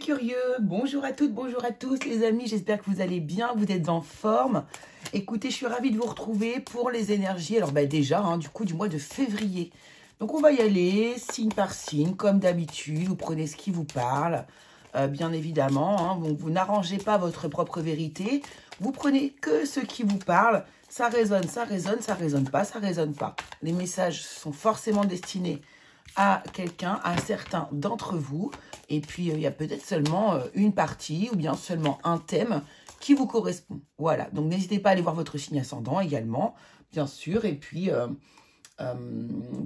curieux, bonjour à toutes, bonjour à tous les amis, j'espère que vous allez bien, vous êtes en forme. Écoutez, je suis ravie de vous retrouver pour les énergies, alors déjà, du coup du mois de février. Donc on va y aller, signe par signe, comme d'habitude, vous prenez ce qui vous parle, bien évidemment. Donc vous n'arrangez pas votre propre vérité, vous prenez que ce qui vous parle, ça résonne, ça résonne, ça résonne pas, ça résonne pas. Les messages sont forcément destinés à quelqu'un, à certains d'entre vous. Et puis, il y a peut-être seulement une partie ou bien seulement un thème qui vous correspond. Voilà, donc n'hésitez pas à aller voir votre signe ascendant également, bien sûr. Et puis,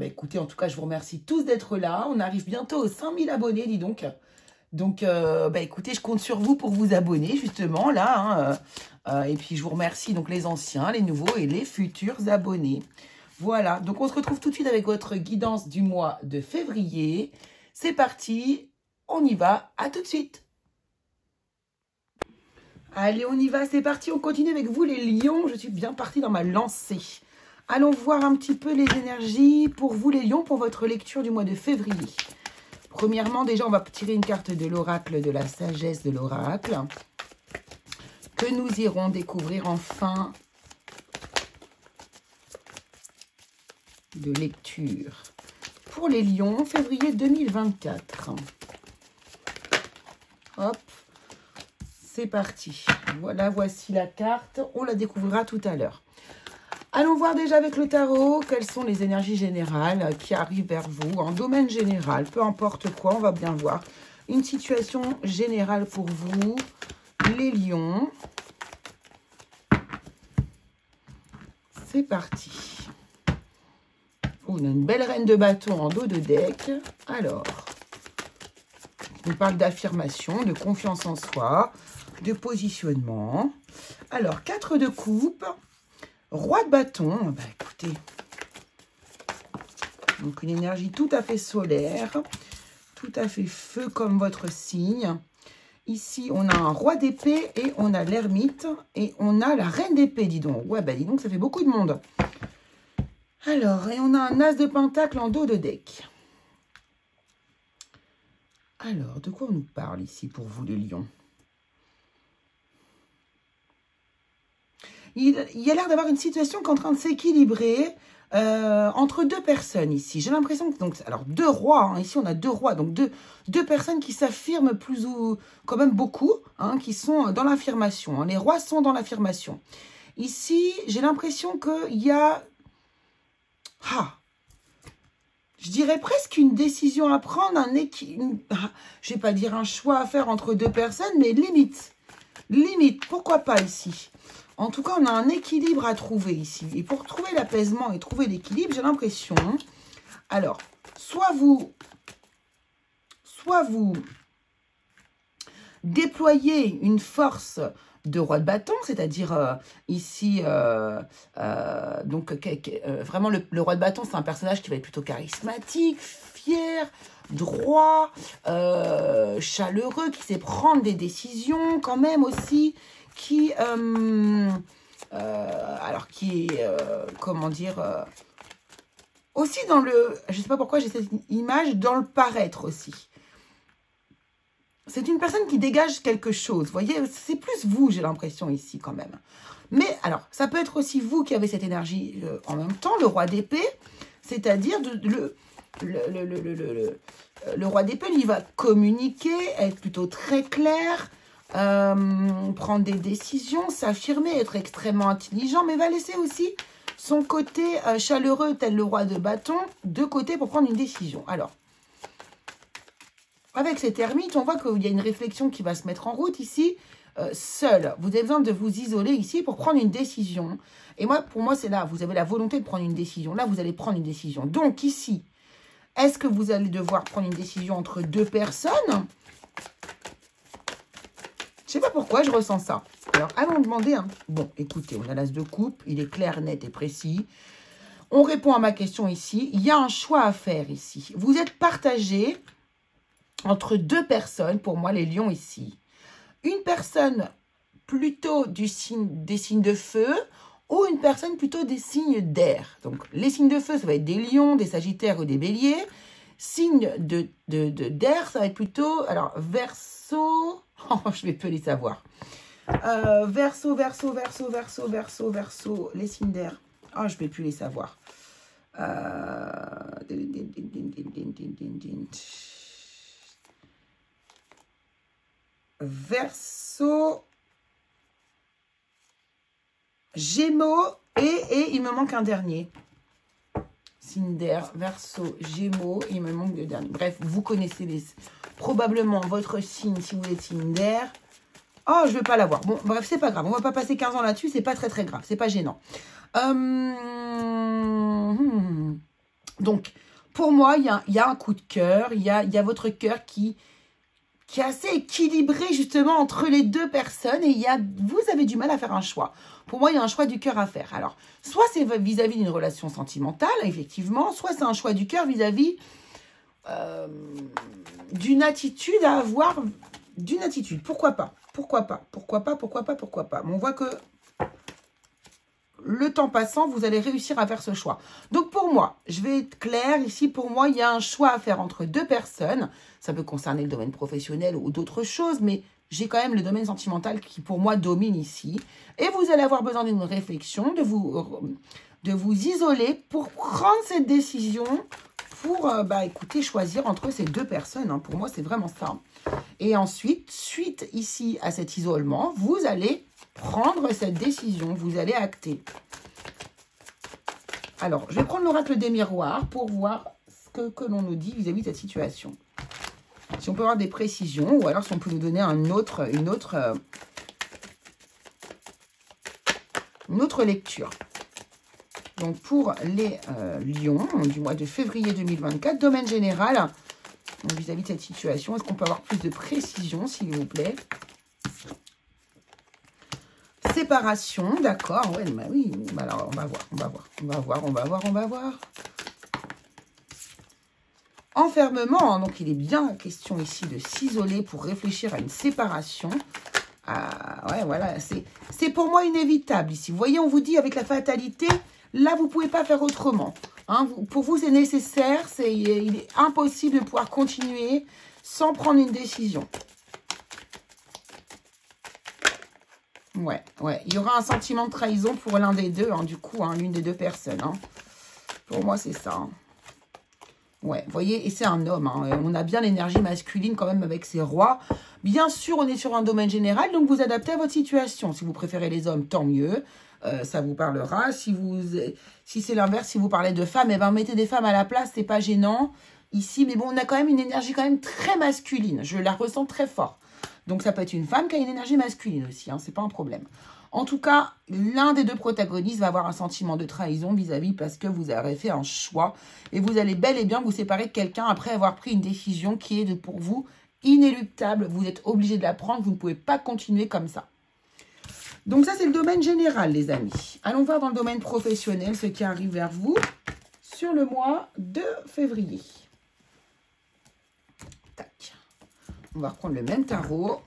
écoutez, en tout cas, je vous remercie tous d'être là. On arrive bientôt aux 5000 abonnés, dis donc. Donc, écoutez, je compte sur vous pour vous abonner, justement, là. Et puis, je vous remercie, donc, les anciens, les nouveaux et les futurs abonnés. Voilà, donc on se retrouve tout de suite avec votre guidance du mois de février. C'est parti, on y va, à tout de suite. Allez, on y va, c'est parti, on continue avec vous les lions. Je suis bien partie dans ma lancée. Allons voir un petit peu les énergies pour vous les lions, pour votre lecture du mois de février. Premièrement, déjà, on va tirer une carte de l'oracle, de la sagesse de l'oracle, que nous irons découvrir enfin de lecture pour les lions, février 2024. Hop, c'est parti. Voilà, voici la carte. On la découvrira tout à l'heure. Allons voir déjà avec le tarot quelles sont les énergies générales qui arrivent vers vous en domaine général. Peu importe quoi, on va bien voir. Une situation générale pour vous, les lions. C'est parti. On a une belle reine de bâton en dos de deck. Alors, on nous parle d'affirmation, de confiance en soi, de positionnement. Alors, 4 de coupe, roi de bâton. Écoutez, donc une énergie tout à fait solaire, tout à fait feu comme votre signe. Ici, on a un roi d'épée et on a l'ermite et on a la reine d'épée, dis donc. Ouais, dis donc, ça fait beaucoup de monde. Alors, et on a un as de pentacle en dos de deck. Alors, de quoi on nous parle ici pour vous les lions? Il y a l'air d'avoir une situation qui est en train de s'équilibrer entre deux personnes ici. J'ai l'impression que, donc, alors deux rois, ici on a deux rois, donc deux personnes qui s'affirment plus ou quand même beaucoup, qui sont dans l'affirmation. Les rois sont dans l'affirmation. Ici, j'ai l'impression qu'il y a... je dirais presque une décision à prendre, je vais pas dire un choix à faire entre deux personnes, mais limite, pourquoi pas ici? En tout cas, on a un équilibre à trouver ici. Et pour trouver l'apaisement et trouver l'équilibre, j'ai l'impression, alors, soit vous déployez une force de roi de bâton, c'est-à-dire ici, vraiment le roi de bâton, c'est un personnage qui va être plutôt charismatique, fier, droit, chaleureux, qui sait prendre des décisions quand même aussi, qui est, comment dire, aussi dans le, je sais pas pourquoi j'ai cette image, dans le paraître aussi. C'est une personne qui dégage quelque chose, vous voyez, c'est plus vous, j'ai l'impression ici quand même. Mais alors, ça peut être aussi vous qui avez cette énergie en même temps, le roi d'épée, c'est-à-dire le roi d'épée, il va communiquer, être plutôt très clair, prendre des décisions, s'affirmer, être extrêmement intelligent, mais va laisser aussi son côté chaleureux, tel le roi de bâton, de côté pour prendre une décision. Alors, avec cet ermite, on voit qu'il y a une réflexion qui va se mettre en route ici, seul. Vous avez besoin de vous isoler ici pour prendre une décision. Et pour moi, c'est là, vous avez la volonté de prendre une décision. Là, vous allez prendre une décision. Donc ici, est-ce que vous allez devoir prendre une décision entre deux personnes? Je ne sais pas pourquoi je ressens ça. Alors, allons demander. Bon, écoutez, on a l'as de coupe. Il est clair, net et précis. On répond à ma question ici. Il y a un choix à faire ici. Vous êtes partagé entre deux personnes, pour moi, les lions ici. Une personne plutôt des signes de feu ou une personne plutôt des signes d'air. Donc, les signes de feu, ça va être des lions, des sagittaires ou des béliers. Signe d'air, ça va être plutôt... Alors, Verseau... Oh, je vais peu les savoir. Verseau. Les signes d'air. Oh, je vais plus les savoir. Verseau... Gémeaux et il me manque un dernier. Signe d'air, Verseau, Gémeaux, il me manque le dernier. Bref, vous connaissez probablement votre signe si vous êtes signe d'air. Oh, je ne vais pas l'avoir. Bon, bref, c'est pas grave. On va pas passer 15 ans là-dessus. C'est pas très grave. C'est pas gênant. Donc, pour moi, il y a un coup de cœur. Il y a votre cœur qui est assez équilibré justement entre les deux personnes. Et vous avez du mal à faire un choix. Pour moi, il y a un choix du cœur à faire. Alors, soit c'est vis-à-vis d'une relation sentimentale, effectivement. Soit c'est un choix du cœur vis-à-vis d'une attitude à avoir. D'une attitude. Pourquoi pas? Pourquoi pas? On voit que le temps passant, vous allez réussir à faire ce choix. Donc pour moi, je vais être claire, ici pour moi, il y a un choix à faire entre deux personnes. Ça peut concerner le domaine professionnel ou d'autres choses, mais j'ai quand même le domaine sentimental qui pour moi domine ici. Et vous allez avoir besoin d'une réflexion, de vous isoler pour prendre cette décision, pour écoutez, choisir entre ces deux personnes. Hein. Pour moi, c'est vraiment ça. Et ensuite, suite ici à cet isolement, vous allez prendre cette décision, vous allez acter. Alors, je vais prendre l'oracle des miroirs pour voir ce que l'on nous dit vis-à-vis de cette situation. Si on peut avoir des précisions, ou alors si on peut nous donner une autre lecture. Donc, pour les lions du mois de février 2024, domaine général, vis-à-vis de cette situation, est-ce qu'on peut avoir plus de précision, s'il vous plaît? Séparation, d'accord, ouais, bah oui, bah alors on va voir. Enfermement, donc il est bien question ici de s'isoler pour réfléchir à une séparation. Ah, ouais, voilà, c'est pour moi inévitable ici. Vous voyez, on vous dit avec la fatalité, là, vous ne pouvez pas faire autrement. Hein, pour vous, c'est nécessaire, il est impossible de pouvoir continuer sans prendre une décision. Ouais, il y aura un sentiment de trahison pour l'un des deux, hein, du coup, hein, l'une des deux personnes. Hein. Pour moi, c'est ça. Hein. Ouais, vous voyez, et c'est un homme. Hein, on a bien l'énergie masculine quand même avec ces rois. Bien sûr, on est sur un domaine général, donc vous adaptez à votre situation. Si vous préférez les hommes, tant mieux. Ça vous parlera. Si c'est l'inverse, si vous parlez de femmes, eh ben, mettez des femmes à la place, c'est pas gênant. Ici, mais bon, on a quand même une énergie quand même très masculine. Je la ressens très fort. Donc, ça peut être une femme qui a une énergie masculine aussi. Hein, c'est pas un problème. En tout cas, l'un des deux protagonistes va avoir un sentiment de trahison vis-à-vis parce que vous avez fait un choix. Et vous allez bel et bien vous séparer de quelqu'un après avoir pris une décision qui est pour vous inéluctable. Vous êtes obligé de la prendre. Vous ne pouvez pas continuer comme ça. Donc ça, c'est le domaine général, les amis. Allons voir dans le domaine professionnel ce qui arrive vers vous sur le mois de février. Tac. On va reprendre le même tarot.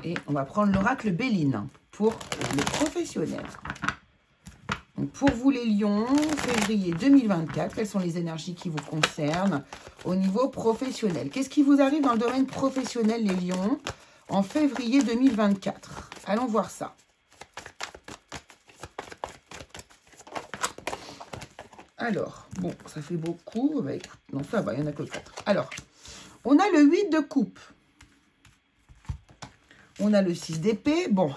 Et on va prendre l'oracle Béline pour le professionnel. Donc pour vous, les lions, février 2024, quelles sont les énergies qui vous concernent au niveau professionnel? Qu'est-ce qui vous arrive dans le domaine professionnel, les lions, en février 2024? Allons voir ça. Alors, bon, ça fait beaucoup. Bah, écoute, non, ça va, il n'y en a que 4. Alors, on a le 8 de coupe. On a le 6 d'épée. Bon,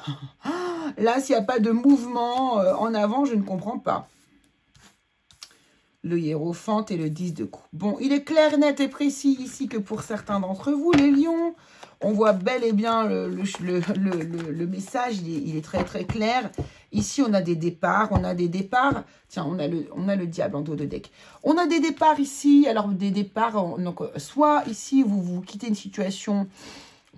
là, s'il n'y a pas de mouvement en avant, je ne comprends pas. Le hiérophante et le 10 de coupe. Bon, il est clair, net et précis ici que pour certains d'entre vous, les lions, on voit bel et bien le message, il est très très clair. Ici, on a des départs, Tiens, on a le diable en dos de deck. On a des départs ici, alors des départs, donc soit ici, vous quittez une situation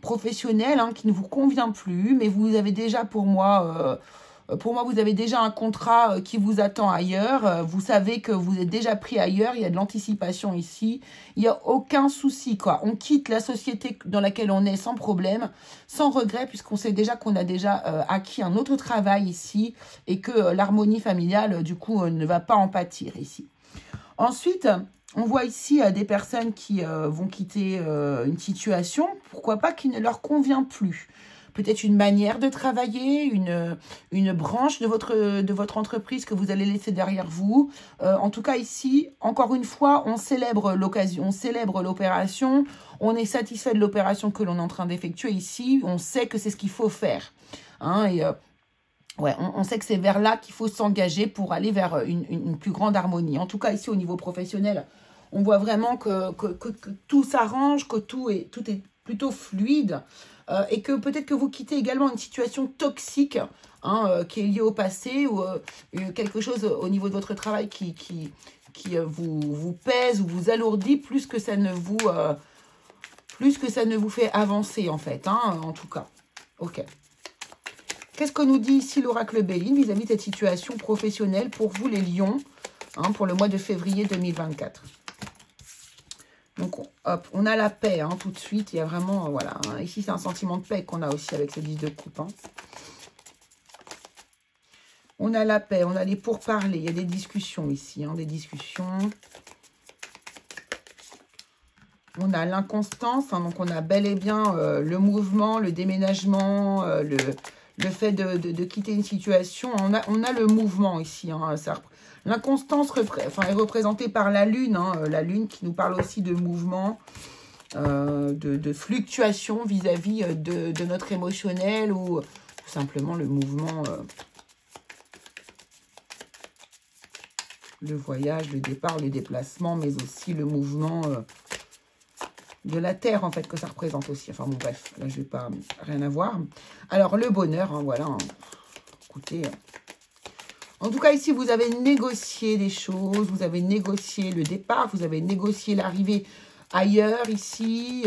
professionnel hein, qui ne vous convient plus, mais vous avez déjà pour moi vous avez déjà un contrat qui vous attend ailleurs, vous savez que vous êtes déjà pris ailleurs, il y a de l'anticipation ici, il n'y a aucun souci quoi. On quitte la société dans laquelle on est sans problème, sans regret, puisqu'on sait déjà qu'on a déjà acquis un autre travail ici et que l'harmonie familiale du coup ne va pas en pâtir ici. Ensuite, On voit ici des personnes qui vont quitter une situation, pourquoi pas, qui ne leur convient plus. Peut-être une manière de travailler, une branche de votre entreprise que vous allez laisser derrière vous. En tout cas, ici, encore une fois, on célèbre l'occasion, on célèbre l'opération. On est satisfait de l'opération que l'on est en train d'effectuer ici. On sait que c'est ce qu'il faut faire. Hein, et ouais, on sait que c'est vers là qu'il faut s'engager pour aller vers une plus grande harmonie. En tout cas, ici, au niveau professionnel, on voit vraiment que tout s'arrange, que tout est plutôt fluide. Et que peut-être que vous quittez également une situation toxique hein, qui est liée au passé ou quelque chose au niveau de votre travail qui vous pèse ou vous alourdit plus que ça ne vous fait avancer en fait, hein, en tout cas. Ok. Qu'est-ce que nous dit ici l'oracle Béline vis-à-vis de cette situation professionnelle pour vous les lions hein, pour le mois de février 2024? Donc, hop, on a la paix hein, tout de suite. Il y a vraiment, voilà. Hein, ici, c'est un sentiment de paix qu'on a aussi avec ce 10 de coupe. Hein. On a la paix, on a les pourparlers. Il y a des discussions ici, hein, des discussions. On a l'inconstance. Hein, donc, on a bel et bien le mouvement, le déménagement, le fait de quitter une situation. On a le mouvement ici. Hein, l'inconstance est représentée par la lune. Hein, la lune qui nous parle aussi de mouvement, de fluctuation vis-à-vis de notre émotionnel ou tout simplement le mouvement, le voyage, le départ, le déplacement, mais aussi le mouvement de la terre, en fait, que ça représente aussi. Enfin, bon, bref, là, je vais pas... Rien à voir. Alors, le bonheur, hein, voilà. Hein. Écoutez... En tout cas, ici, vous avez négocié des choses, vous avez négocié le départ, vous avez négocié l'arrivée ailleurs, ici.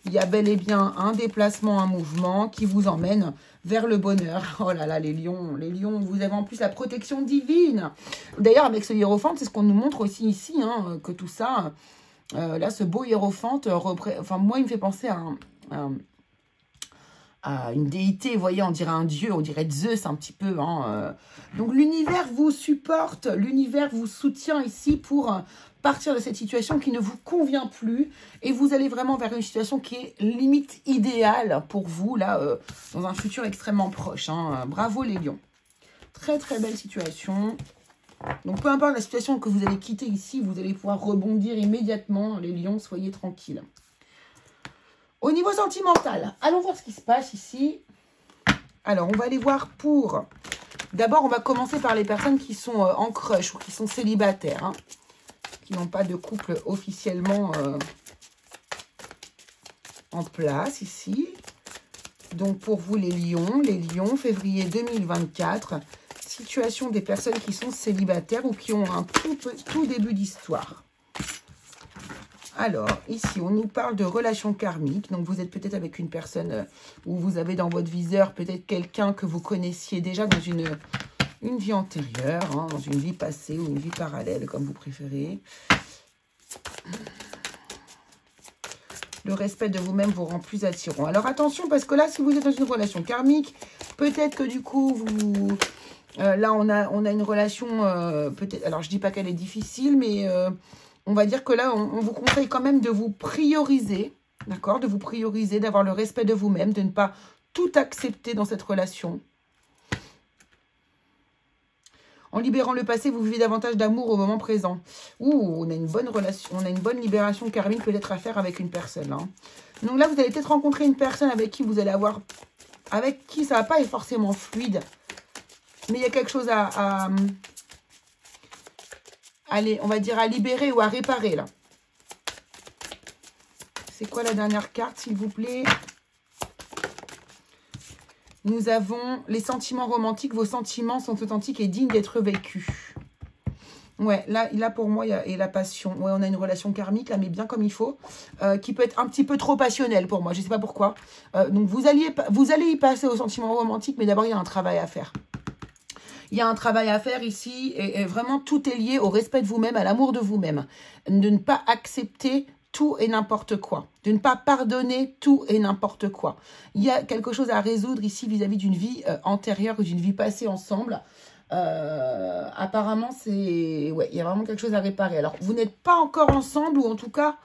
Il y a bel et bien un déplacement, un mouvement qui vous emmène vers le bonheur. Oh là là, les lions, vous avez en plus la protection divine. D'ailleurs, avec ce hiérophante, c'est ce qu'on nous montre aussi ici, hein, que tout ça, là, ce beau hiérophante, enfin, moi, il me fait penser à une déité, vous voyez, on dirait un dieu, on dirait Zeus un petit peu. Hein, Donc l'univers vous supporte, l'univers vous soutient ici pour partir de cette situation qui ne vous convient plus. Et vous allez vraiment vers une situation qui est limite idéale pour vous, là, dans un futur extrêmement proche. Hein. Bravo les lions. Très très belle situation. Donc peu importe la situation que vous allez quitter ici, vous allez pouvoir rebondir immédiatement. Les lions, soyez tranquilles. Au niveau sentimental, allons voir ce qui se passe ici. Alors, on va aller voir pour... D'abord, on va commencer par les personnes qui sont en crush ou qui sont célibataires. Hein, qui n'ont pas de couple officiellement en place ici. Donc, pour vous, les lions, février 2024. Situation des personnes qui sont célibataires ou qui ont un tout début d'histoire. Alors, ici, on nous parle de relations karmiques. Donc, vous êtes peut-être avec une personne où vous avez dans votre viseur peut-être quelqu'un que vous connaissiez déjà dans une vie antérieure, hein, dans une vie passée ou une vie parallèle, comme vous préférez. Le respect de vous-même vous rend plus attirant. Alors, attention, parce que là, si vous êtes dans une relation karmique, peut-être que du coup, vous... là, on a une relation, peut-être... Alors, je dis pas qu'elle est difficile, mais... on va dire que là, on vous conseille quand même de vous prioriser, d'accord? De vous prioriser, d'avoir le respect de vous-même, de ne pas tout accepter dans cette relation. En libérant le passé, vous vivez davantage d'amour au moment présent. Ouh, on a une bonne relation, on a une bonne libération karmique peut-être à faire avec une personne. Hein. Donc là, vous allez peut-être rencontrer une personne avec qui vous allez avoir... Avec qui ça ne va pas être forcément fluide. Mais il y a quelque chose allez, on va dire à libérer ou à réparer, là. C'est quoi la dernière carte, s'il vous plaît? Nous avons les sentiments romantiques. Vos sentiments sont authentiques et dignes d'être vécus. Ouais, là pour moi, il y a et la passion. Ouais, on a une relation karmique, là, mais bien comme il faut, qui peut être un petit peu trop passionnelle pour moi. Je ne sais pas pourquoi. Donc, vous allez y passer aux sentiments romantiques, mais d'abord, il y a un travail à faire. Il y a un travail à faire ici et vraiment tout est lié au respect de vous-même, à l'amour de vous-même. De ne pas accepter tout et n'importe quoi. De ne pas pardonner tout et n'importe quoi. Il y a quelque chose à résoudre ici vis-à-vis d'une vie antérieure ou d'une vie passée ensemble. Apparemment, c'est... Ouais, il y a vraiment quelque chose à réparer. Alors, vous n'êtes pas encore ensemble, ou en tout cas,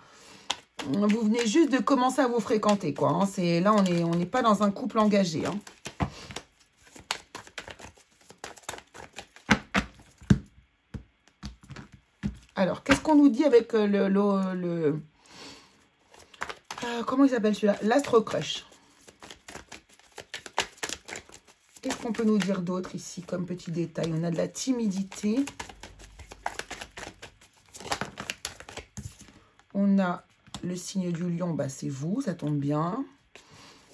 vous venez juste de commencer à vous fréquenter, quoi. Hein. Là, on n'est pas dans un couple engagé. Hein. Alors, qu'est-ce qu'on nous dit avec comment il s'appelle celui-là? L'Astro Crush. Qu'est-ce qu'on peut nous dire d'autre ici comme petit détail? On a de la timidité. On a le signe du lion, bah c'est vous, ça tombe bien.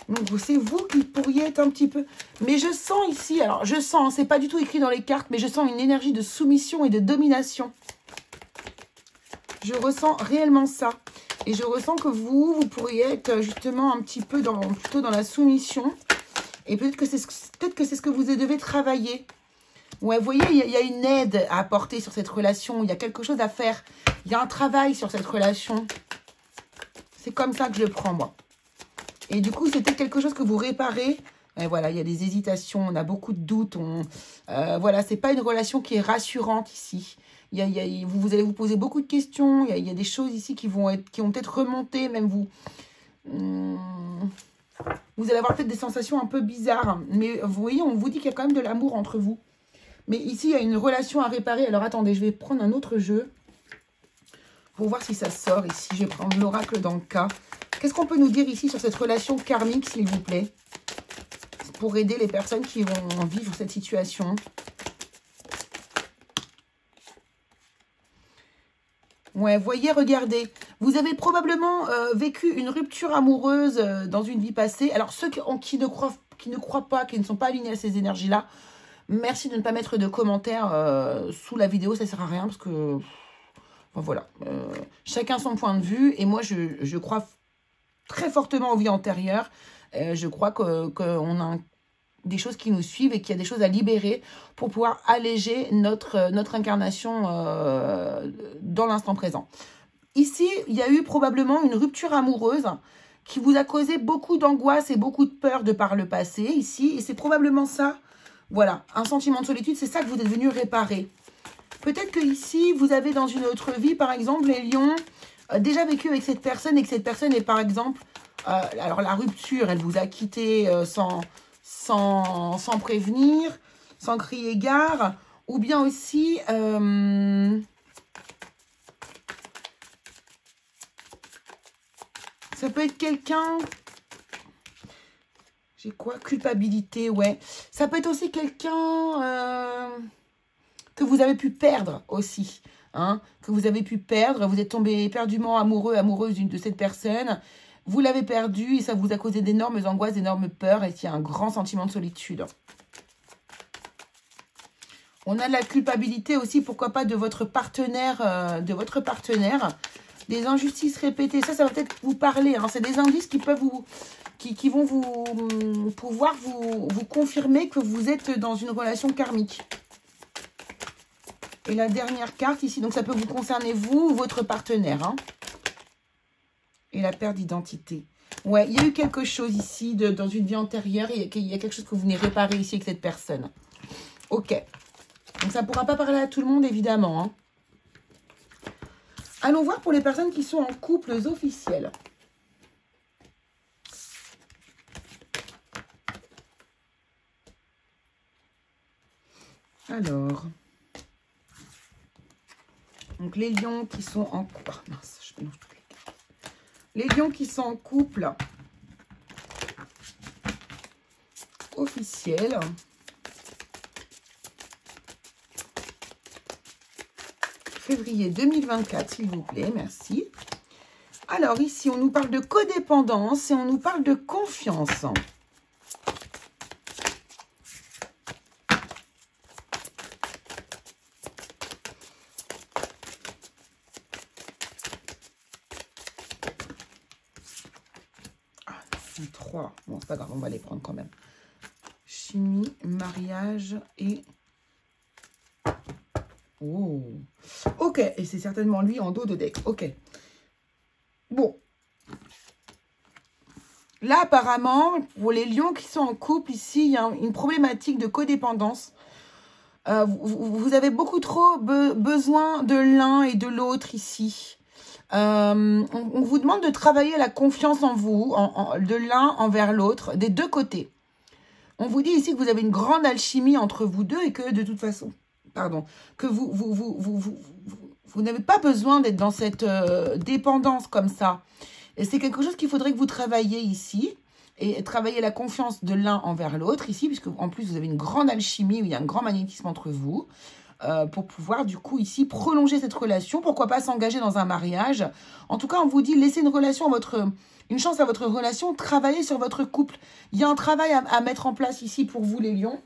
Donc c'est vous qui pourriez être un petit peu... Mais je sens ici, alors je sens, c'est pas du tout écrit dans les cartes, mais je sens une énergie de soumission et de domination. Je ressens réellement ça. Et je ressens que vous pourriez être justement un petit peu plutôt dans la soumission. Et peut-être que c'est ce que vous devez travailler. Ouais, vous voyez, il y a une aide à apporter sur cette relation. Il y a quelque chose à faire. Il y a un travail sur cette relation. C'est comme ça que je le prends, moi. Et du coup, c'est peut-être quelque chose que vous réparez. Et voilà, il y a des hésitations, on a beaucoup de doutes. Voilà, c'est pas une relation qui est rassurante ici. Vous allez vous poser beaucoup de questions. Il y a des choses ici qui vont peut-être remonter. Même vous... Vous allez avoir peut-être des sensations un peu bizarres. Mais vous voyez, on vous dit qu'il y a quand même de l'amour entre vous. Mais ici, il y a une relation à réparer. Alors, attendez, je vais prendre un autre jeu. Pour voir si ça sort ici. Je vais prendre l'oracle dans le cas. Qu'est-ce qu'on peut nous dire ici sur cette relation karmique, s'il vous plaît? Pour aider les personnes qui vont vivre cette situation. Ouais, voyez, regardez. Vous avez probablement vécu une rupture amoureuse dans une vie passée. Alors, ceux qui ne croient pas, qui ne sont pas alignés à ces énergies-là, merci de ne pas mettre de commentaires sous la vidéo. Ça ne sert à rien parce que... Bon, voilà. Chacun son point de vue. Et moi, je crois très fortement aux vies antérieures. Je crois qu'on a des choses qui nous suivent et qu'il y a des choses à libérer pour pouvoir alléger notre incarnation dans l'instant présent. Ici, il y a eu probablement une rupture amoureuse qui vous a causé beaucoup d'angoisse et beaucoup de peur de par le passé ici. Et c'est probablement ça, voilà, un sentiment de solitude, c'est ça que vous êtes venu réparer. Peut-être que ici, vous avez dans une autre vie, par exemple, les lions, déjà vécu avec cette personne et que cette personne est, par exemple, alors la rupture, elle vous a quitté sans prévenir, sans crier gare, ou bien aussi... ça peut être quelqu'un... J'ai quoi? Culpabilité, ouais. Ça peut être aussi quelqu'un que vous avez pu perdre aussi. Hein, que vous avez pu perdre. Vous êtes tombé éperdument amoureux, amoureuse de cette personne. Vous l'avez perdu et ça vous a causé d'énormes angoisses, d'énormes peurs. Et il y a un grand sentiment de solitude. On a de la culpabilité aussi, pourquoi pas, de votre partenaire. Des injustices répétées. Ça va peut-être vous parler. Hein. C'est des indices qui peuvent qui vont pouvoir vous confirmer que vous êtes dans une relation karmique. Et la dernière carte ici, donc ça peut vous concerner vous ou votre partenaire. Hein. Et la perte d'identité. Ouais, il y a eu quelque chose ici dans une vie antérieure. Il y a quelque chose que vous venez réparer ici avec cette personne. Ok. Donc ça ne pourra pas parler à tout le monde, évidemment. Hein. Allons voir pour les personnes qui sont en couples officiels. Alors... Donc, les lions qui sont en couple... Oh, mince, je mélange toutes les cartes. Les lions qui sont en couple officiel. Février 2024, s'il vous plaît. Merci. Alors, ici, on nous parle de codépendance et on nous parle de confiance. Bon, c'est pas grave, on va les prendre quand même. Chimie, mariage et... Oh. Ok, et c'est certainement lui en dos de deck. Ok. Bon. Là, apparemment, pour les lions qui sont en couple, ici, il y a une problématique de codépendance. Vous avez beaucoup trop besoin de l'un et de l'autre ici. On vous demande de travailler la confiance en vous, de l'un envers l'autre, des deux côtés. On vous dit ici que vous avez une grande alchimie entre vous deux et que de toute façon, pardon, que vous n'avez pas besoin d'être dans cette dépendance comme ça. Et c'est quelque chose qu'il faudrait que vous travailliez ici et travailler la confiance de l'un envers l'autre ici, puisque en plus vous avez une grande alchimie, où il y a un grand magnétisme entre vous, pour pouvoir du coup ici prolonger cette relation, pourquoi pas s'engager dans un mariage. En tout cas, on vous dit laissez une chance à votre relation, travaillez sur votre couple. Il y a un travail à mettre en place ici pour vous les lions.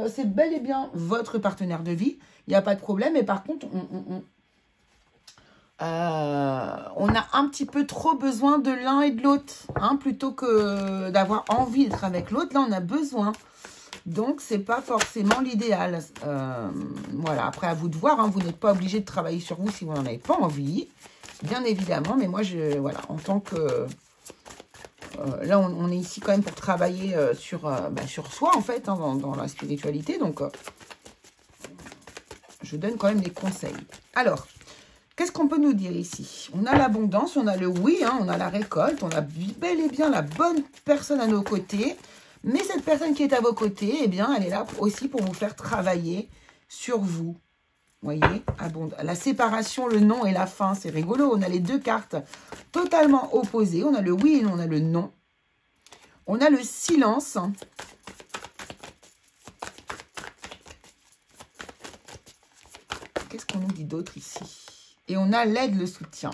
C'est bel et bien votre partenaire de vie, il n'y a pas de problème, mais par contre, on a un petit peu trop besoin de l'un et de l'autre, hein, plutôt que d'avoir envie d'être avec l'autre. Là, on a besoin. Donc, c'est pas forcément l'idéal. Voilà, après, à vous de voir. Hein, vous n'êtes pas obligé de travailler sur vous si vous n'en avez pas envie, bien évidemment. Mais moi, voilà, en tant que... là, on est ici quand même pour travailler sur soi, en fait, hein, dans la spiritualité. Donc, je donne quand même des conseils. Alors, qu'est-ce qu'on peut nous dire ici? On a l'abondance, on a le oui, hein, on a la récolte, on a bel et bien la bonne personne à nos côtés. Mais cette personne qui est à vos côtés, eh bien, elle est là aussi pour vous faire travailler sur vous. Vous voyez, la séparation, le non et la fin, c'est rigolo. On a les deux cartes totalement opposées. On a le oui et on a le non. On a le silence. Qu'est-ce qu'on nous dit d'autre ici? Et on a l'aide, le soutien.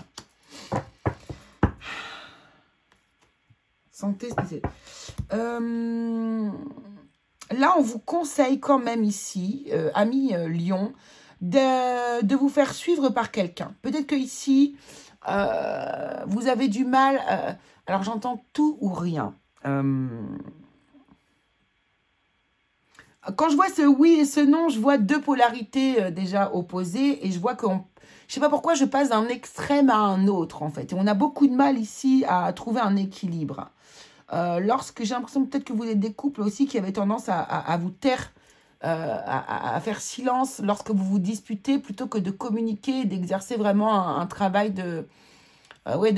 Santé spéciale. Là, on vous conseille quand même ici, amis Lion, de vous faire suivre par quelqu'un. Peut-être que ici, vous avez du mal. Alors, j'entends tout ou rien. Quand je vois ce oui et ce non, je vois deux polarités déjà opposées. Et je vois qu'on... Je ne sais pas pourquoi je passe d'un extrême à un autre, en fait. Et on a beaucoup de mal ici à trouver un équilibre. Lorsque j'ai l'impression peut-être que vous êtes des couples aussi qui avaient tendance à vous taire, à faire silence lorsque vous vous disputez, plutôt que de communiquer, d'exercer vraiment un travail de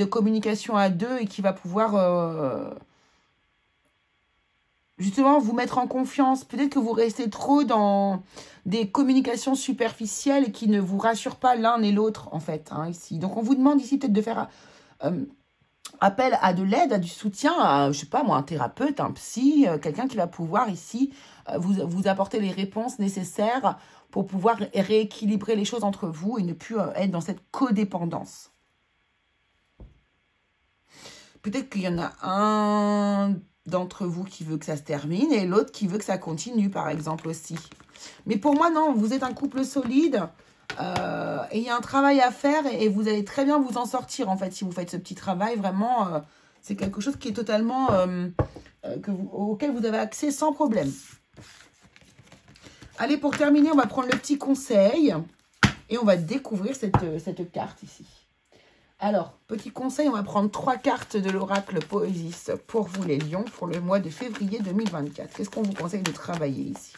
communication à deux et qui va pouvoir justement vous mettre en confiance. Peut-être que vous restez trop dans des communications superficielles et qui ne vous rassurent pas l'un et l'autre, en fait, hein, ici. Donc, on vous demande ici peut-être de faire appel à de l'aide, à du soutien, à, je sais pas moi, un thérapeute, un psy, quelqu'un qui va pouvoir ici vous apporter les réponses nécessaires pour pouvoir rééquilibrer les choses entre vous et ne plus être dans cette codépendance. Peut-être qu'il y en a un d'entre vous qui veut que ça se termine et l'autre qui veut que ça continue, par exemple, aussi. Mais pour moi, non, vous êtes un couple solide et il y a un travail à faire et vous allez très bien vous en sortir, en fait, si vous faites ce petit travail. Vraiment, c'est quelque chose qui est totalement... auquel vous avez accès sans problème. Allez, pour terminer, on va prendre le petit conseil et on va découvrir cette carte ici. Alors, petit conseil, on va prendre 3 cartes de l'oracle Poésis pour vous les lions pour le mois de février 2024. Qu'est-ce qu'on vous conseille de travailler ici?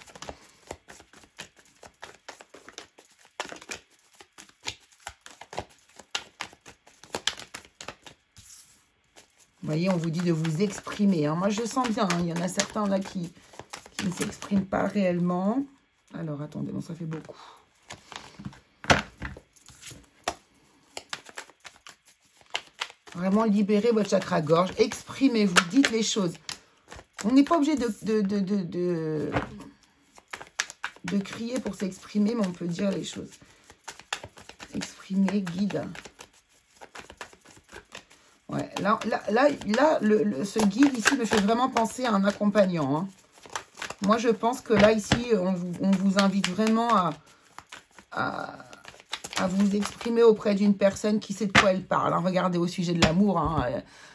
Vous voyez, on vous dit de vous exprimer. Hein. Moi, je sens bien, hein, il y en a certains là qui ne s'expriment pas réellement. Alors, attendez, non, ça fait beaucoup. Vraiment libérez votre chakra-gorge. Exprimez-vous, dites les choses. On n'est pas obligé de crier pour s'exprimer, mais on peut dire les choses. Exprimer, guide. Ouais, ce guide ici me fait vraiment penser à un accompagnant. Hein. Moi, je pense que là, ici, on vous invite vraiment à vous exprimer auprès d'une personne qui sait de quoi elle parle. Hein. Regardez au sujet de l'amour. Hein.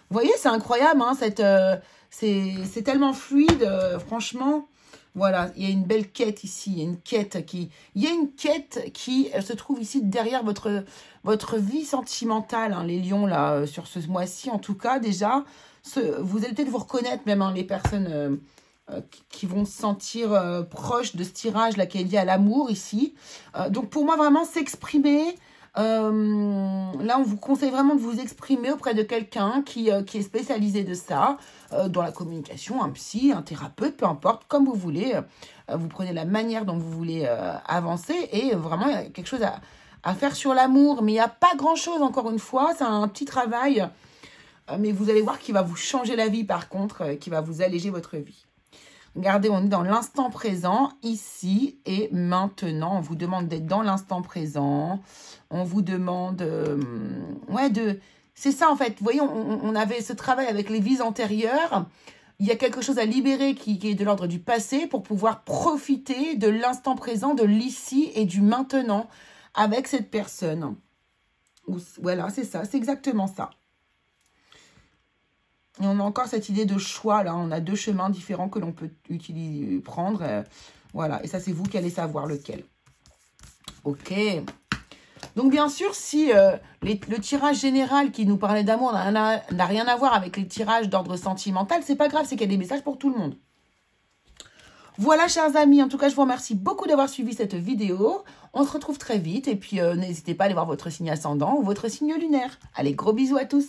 Vous voyez, c'est incroyable. Hein, c'est tellement fluide, franchement. Voilà, il y a une belle quête ici. Il y a une quête qui se trouve ici derrière votre vie sentimentale, hein, les lions, là, sur ce mois-ci. En tout cas, déjà, vous allez peut-être vous reconnaître, même hein, les personnes qui vont se sentir proches de ce tirage là qui est lié à l'amour ici. Donc pour moi vraiment s'exprimer. Là on vous conseille vraiment de vous exprimer auprès de quelqu'un qui est spécialisé de ça, dans la communication, un psy, un thérapeute, peu importe, comme vous voulez. Vous prenez la manière dont vous voulez avancer et vraiment il y a quelque chose à faire sur l'amour. Mais il n'y a pas grand chose encore une fois, c'est un petit travail. Mais vous allez voir qu'il va vous changer la vie par contre, qui va vous alléger votre vie. Regardez, on est dans l'instant présent, ici et maintenant. On vous demande d'être dans l'instant présent. On vous demande... c'est ça en fait. Vous voyez, on avait ce travail avec les vies antérieures. Il y a quelque chose à libérer qui est de l'ordre du passé pour pouvoir profiter de l'instant présent, de l'ici et du maintenant avec cette personne. Voilà, c'est ça, c'est exactement ça. Et on a encore cette idée de choix, là. On a 2 chemins différents que l'on peut prendre. Voilà. Et ça, c'est vous qui allez savoir lequel. Ok. Donc, bien sûr, si le tirage général qui nous parlait d'amour n'a rien à voir avec les tirages d'ordre sentimental, c'est pas grave, c'est qu'il y a des messages pour tout le monde. Voilà, chers amis. En tout cas, je vous remercie beaucoup d'avoir suivi cette vidéo. On se retrouve très vite. Et puis, n'hésitez pas à aller voir votre signe ascendant ou votre signe lunaire. Allez, gros bisous à tous.